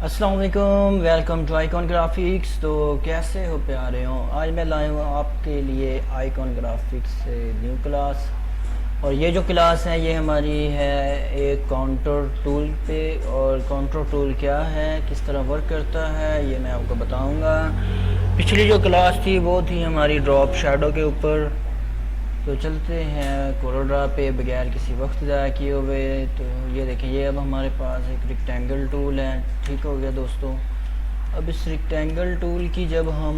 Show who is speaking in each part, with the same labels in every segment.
Speaker 1: अस्सलाम वालेकुम, welcome to icon graphics. तो कैसे हो प्यारे हो? आज मैं लाया हूँ आपके लिए आइकॉन ग्राफिक्स से न्यू क्लास। और ये जो क्लास है ये हमारी है एक काउंटर टूल पे। और काउंटर टूल क्या है, किस तरह वर्क करता है, ये मैं आपको बताऊंगा। पिछली जो क्लास थी वो थी हमारी ड्रॉप शैडो के ऊपर। तो चलते हैं कोरोड्रा पे बगैर किसी वक्त ज़ाया किए हुए। तो ये देखें, ये अब हमारे पास एक रेक्टेंगल टूल है। ठीक हो गया दोस्तों। अब इस रेक्टेंगल टूल की जब हम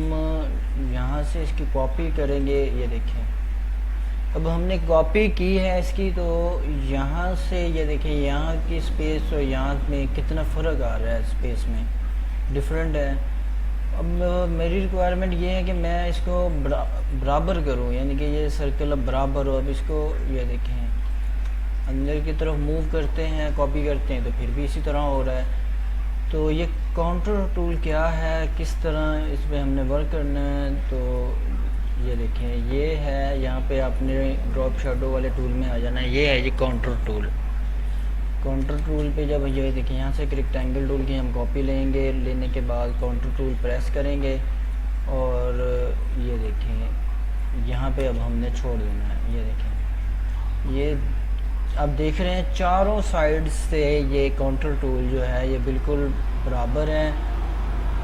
Speaker 1: यहाँ से इसकी कॉपी करेंगे, ये देखें अब हमने कॉपी की है इसकी। तो यहाँ से ये देखें, यहाँ की स्पेस और यहाँ में कितना फ़र्क आ रहा है, स्पेस में डिफरेंट है। अब मेरी रिक्वायरमेंट ये है कि मैं इसको बराबर करूं, यानी कि ये सर्कल अब बराबर हो। अब इसको ये देखें अंदर की तरफ मूव करते हैं, कॉपी करते हैं तो फिर भी इसी तरह हो रहा है। तो ये काउंटर टूल क्या है, किस तरह इस पर हमने वर्क करना है, तो ये देखें ये है। यहाँ पे आपने ड्रॉप शैडो वाले टूल में आ जाना है। ये है ये काउंटर टूल। काउंटर टूल पे जब ये देखिए यहाँ से एक रेक्टेंगल टूल की हम कॉपी लेंगे, लेने के बाद काउंटर टूल प्रेस करेंगे और ये देखें यहाँ पे अब हमने छोड़ देना है। ये देखें, ये अब देख रहे हैं चारों साइड से ये काउंटर टूल जो है ये बिल्कुल बराबर है।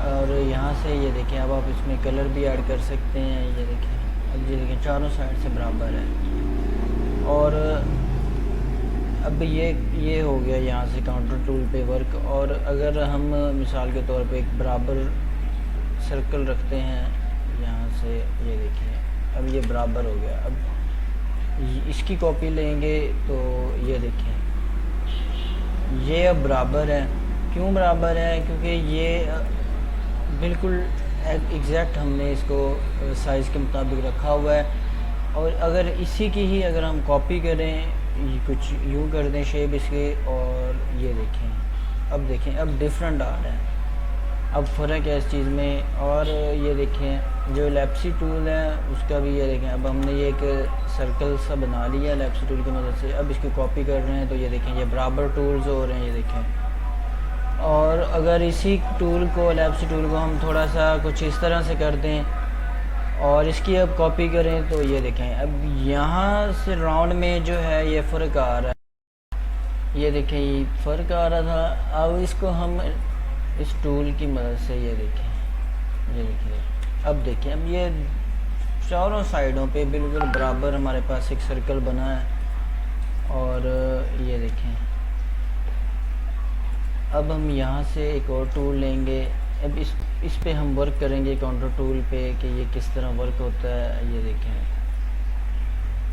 Speaker 1: और यहाँ से ये देखें, अब आप इसमें कलर भी ऐड कर सकते हैं। ये देखें, अब ये देखें चारों साइड से बराबर है। और अब ये हो गया यहाँ से काउंटर टूल पे वर्क। और अगर हम मिसाल के तौर पे एक बराबर सर्कल रखते हैं यहाँ से, ये देखिए अब ये बराबर हो गया। अब इसकी कॉपी लेंगे तो ये देखें ये अब बराबर है। क्यों बराबर है? क्योंकि ये बिल्कुल एग्जैक्ट हमने इसको साइज़ के मुताबिक रखा हुआ है। और अगर इसी की ही अगर हम कॉपी करें, कुछ यूँ कर दें शेप इसके, और ये देखें अब देखें अब डिफरेंट आ रहा है, अब फ़र्क है इस चीज़ में। और ये देखें जो एलिप्सी टूल है उसका भी ये देखें, अब हमने ये एक सर्कल सा बना लिया एलिप्सी टूल की मदद से। अब इसकी कॉपी कर रहे हैं तो ये देखें ये बराबर टूल्स हो रहे हैं, ये देखें। और अगर इसी टूल को, एलिप्सी टूल को हम थोड़ा सा कुछ इस तरह से कर दें और इसकी अब कॉपी करें तो ये देखें अब यहाँ से राउंड में जो है ये फ़र्क आ रहा है। ये देखें ये फ़र्क आ रहा था। अब इसको हम इस टूल की मदद से ये देखें, ये देखिए अब देखें अब ये चारों साइडों पे बिल्कुल बराबर हमारे पास एक सर्कल बना है। और ये देखें अब हम यहाँ से एक और टूल लेंगे। अब इस पे हम वर्क करेंगे काउंटर टूल पे कि ये किस तरह वर्क होता है। ये देखें,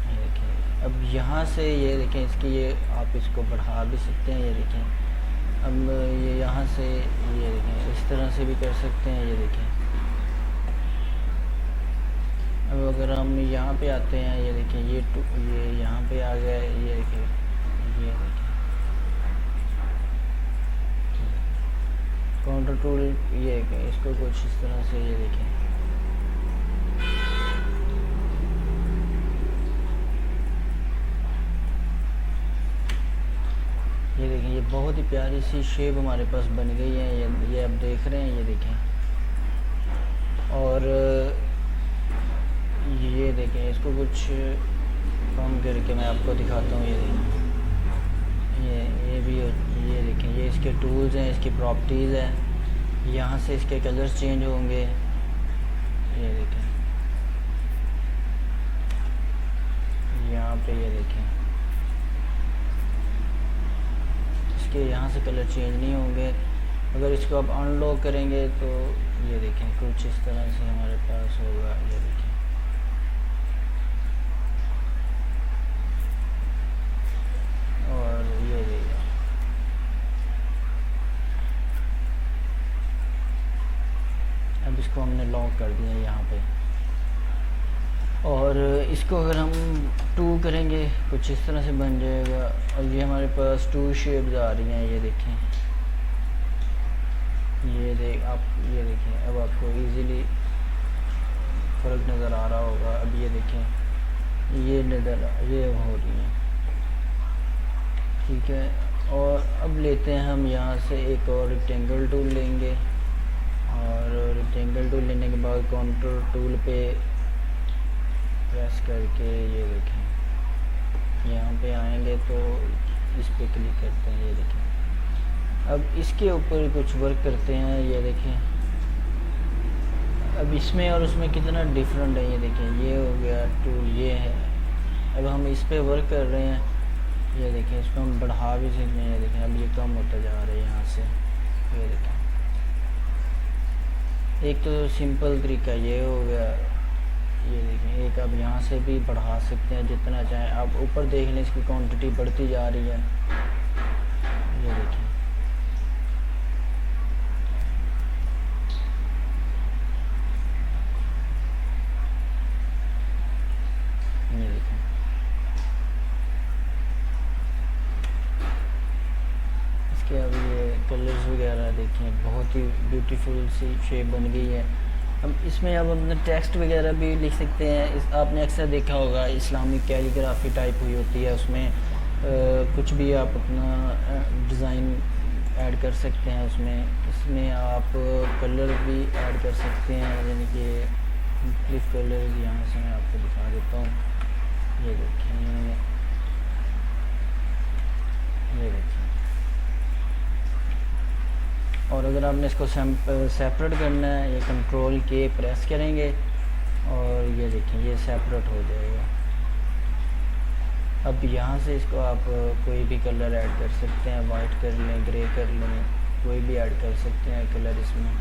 Speaker 1: ये देखें अब यहाँ से ये देखें इसकी, ये आप इसको बढ़ा भी सकते हैं। ये देखें अब ये यहाँ से ये देखें इस तरह से भी कर सकते हैं। ये देखें अब अगर हम यहाँ पे आते हैं, ये देखें ये यहाँ पे आ गया। ये देखें, ये देखें काउंटर टूल, ये इसको कुछ इस तरह से ये देखें। ये देखें ये बहुत ही प्यारी सी शेप हमारे पास बन गई है। ये अब देख रहे हैं, ये देखें। और ये देखें इसको कुछ कम करके मैं आपको दिखाता हूँ। ये देखें ये भी, ये देखें ये इसके टूल्स हैं, इसकी प्रॉपर्टीज़ है। यहाँ से इसके कलर्स चेंज होंगे। ये देखें यहाँ पे, ये देखें इसके यहाँ से कलर चेंज नहीं होंगे। अगर इसको आप अनलॉक करेंगे तो ये देखें कुछ इस तरह से हमारे पास होगा। ये देखें और ये देखिए अब इसको हमने लॉक कर दिया यहाँ पे। और इसको अगर हम टू करेंगे कुछ इस तरह से बन जाएगा। और ये हमारे पास टू शेप्स आ रही हैं। ये देखें ये देखें अब आपको इजीली फ़र्क नज़र आ रहा होगा। अब ये देखें ये हो रही है, ठीक है। और अब लेते हैं हम यहाँ से एक और रेक्टेंगल टूल लेंगे, और रेक्टेंगल टूल लेने के बाद कंट्रोल टूल पे प्रेस करके ये देखें यहाँ पे आएंगे तो इस पे क्लिक करते हैं। ये देखें अब इसके ऊपर कुछ वर्क करते हैं। ये देखें अब इसमें और उसमें कितना डिफरेंट है। ये देखें ये हो गया टूल, ये है। अब हम इस पे वर्क कर रहे हैं। ये देखें इसको हम बढ़ा भी सकते हैं। ये देखें अब ये कम होता जा रहा है यहाँ से। ये देखें एक तो सिंपल तरीका ये हो गया। ये देखें एक अब यहाँ से भी बढ़ा सकते हैं जितना चाहें। आप ऊपर देख लें इसकी क्वांटिटी बढ़ती जा रही है। ये देखें ये देखें इसके अब ये कलर्स वगैरह देखें बहुत ही ब्यूटीफुल सी शेप बन गई है। अब इसमें अब अपना टेक्स्ट वगैरह भी लिख सकते हैं। आपने अक्सर देखा होगा इस्लामिक कैलीग्राफी टाइप हुई होती है, उसमें कुछ भी आप अपना डिज़ाइन ऐड कर सकते हैं उसमें। इसमें आप कलर भी ऐड कर सकते हैं, यानी कि मुख्तलिफ कलर। यहाँ से मैं आपको दिखा देता हूँ। ये देखें ये देखें और अगर आपने इसको सेपरेट करना है, ये कंट्रोल के प्रेस करेंगे और ये देखें ये सेपरेट हो जाएगा। अब यहाँ से इसको आप कोई भी कलर ऐड कर सकते हैं, वाइट कर लें, ग्रे कर लें, कोई भी ऐड कर सकते हैं कलर इसमें।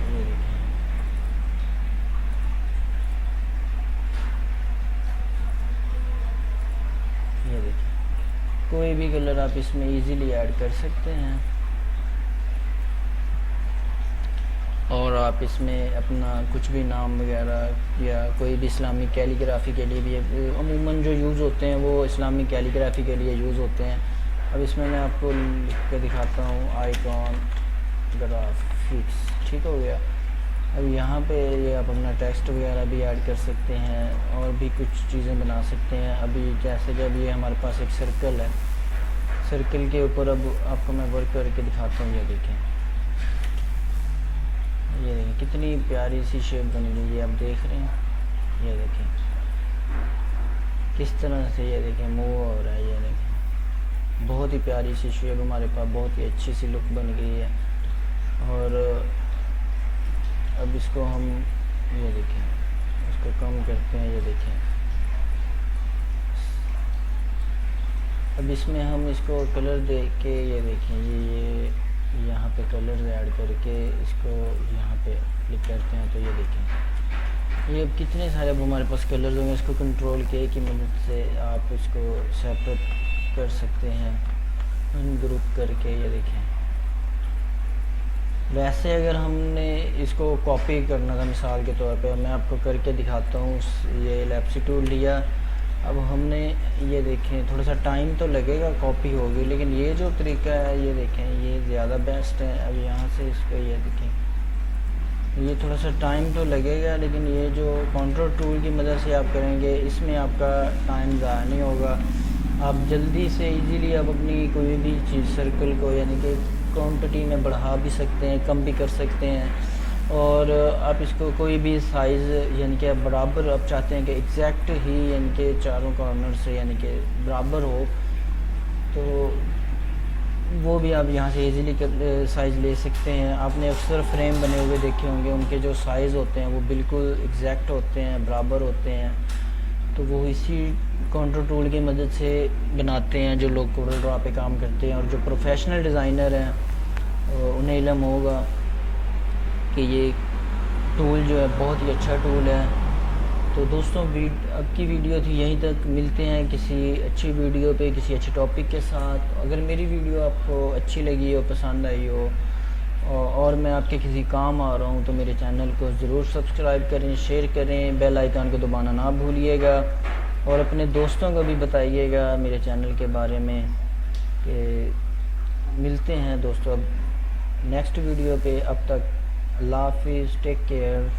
Speaker 1: ये देखें ये देखें कोई भी कलर आप इसमें इजीली ऐड कर सकते हैं। और आप इसमें अपना कुछ भी नाम वगैरह या कोई भी इस्लामिक कैलीग्राफी के लिए भी अमूमन जो यूज़ होते हैं वो इस्लामिक कैलीग्राफी के लिए यूज़ होते हैं। अब इसमें मैं आपको लिख के दिखाता हूँ आइकॉन ग्राफिक्स। ठीक हो गया। अब यहाँ पे ये आप अपना टेक्स्ट वगैरह भी ऐड कर सकते हैं और भी कुछ चीज़ें बना सकते हैं। अभी जैसे कि अभी हमारे पास एक सर्कल है, सर्कल के ऊपर अब आपको मैं वर्क करके दिखाता हूँ। ये देखें कितनी प्यारी सी शेप बन गई है, आप देख रहे हैं। ये देखें किस तरह से ये देखें मूव हो रहा है। ये देखें बहुत ही प्यारी सी शेप हमारे पास, बहुत ही अच्छी सी लुक बन गई है। और अब इसको हम ये देखें इसको कम करते हैं। ये देखें अब इसमें हम इसको कलर दे के ये देखें ये यहाँ पे कलर ऐड करके इसको यहाँ पे क्लिक करते हैं तो ये देखें ये कितने सारे अब हमारे पास कलर्स होंगे। इसको कंट्रोल के की मदद से आप इसको सेपरेट कर सकते हैं अनग्रुप करके। ये देखें वैसे अगर हमने इसको कॉपी करना था मिसाल के तौर पे, मैं आपको करके दिखाता हूँ। ये एलिप्स टूल लिया, अब हमने ये देखें थोड़ा सा टाइम तो लगेगा, कॉपी होगी, लेकिन ये जो तरीका है ये देखें ये ज़्यादा बेस्ट है। अब यहाँ से इसको ये देखें ये थोड़ा सा टाइम तो लगेगा, लेकिन ये जो कंट्रोल टूल की मदद से आप करेंगे इसमें आपका टाइम ज़ाया नहीं होगा। आप जल्दी से इजीली आप अपनी कोई भी चीज़ सर्कल को यानी कि क्वांटिटी में बढ़ा भी सकते हैं, कम भी कर सकते हैं। और आप इसको कोई भी साइज़ यानी कि आप बराबर आप चाहते हैं कि एग्जैक्ट ही यानी कि चारों कॉर्नर से यानी कि बराबर हो, तो वो भी आप यहाँ से इजीली साइज़ ले सकते हैं। आपने अक्सर फ्रेम बने हुए देखे होंगे, उनके जो साइज़ होते हैं वो बिल्कुल एग्जैक्ट होते हैं, बराबर होते हैं। तो वो इसी कंट्रोल टूल की मदद से बनाते हैं जो लोग कोरल ड्रॉ पे काम करते हैं। और जो प्रोफेशनल डिज़ाइनर हैं उन्हें इल्म होगा कि ये टूल जो है बहुत ही अच्छा टूल है। तो दोस्तों अब की वीडियो थी यहीं तक, मिलते हैं किसी अच्छी वीडियो पे किसी अच्छे टॉपिक के साथ। अगर मेरी वीडियो आपको अच्छी लगी हो, पसंद आई हो और मैं आपके किसी काम आ रहा हूँ तो मेरे चैनल को ज़रूर सब्सक्राइब करें, शेयर करें, बेल आइकन को दबाना ना भूलिएगा और अपने दोस्तों को भी बताइएगा मेरे चैनल के बारे में। कि मिलते हैं दोस्तों अब नेक्स्ट वीडियो पे। अब तक अल्लाह हाफिज़, टेक केयर।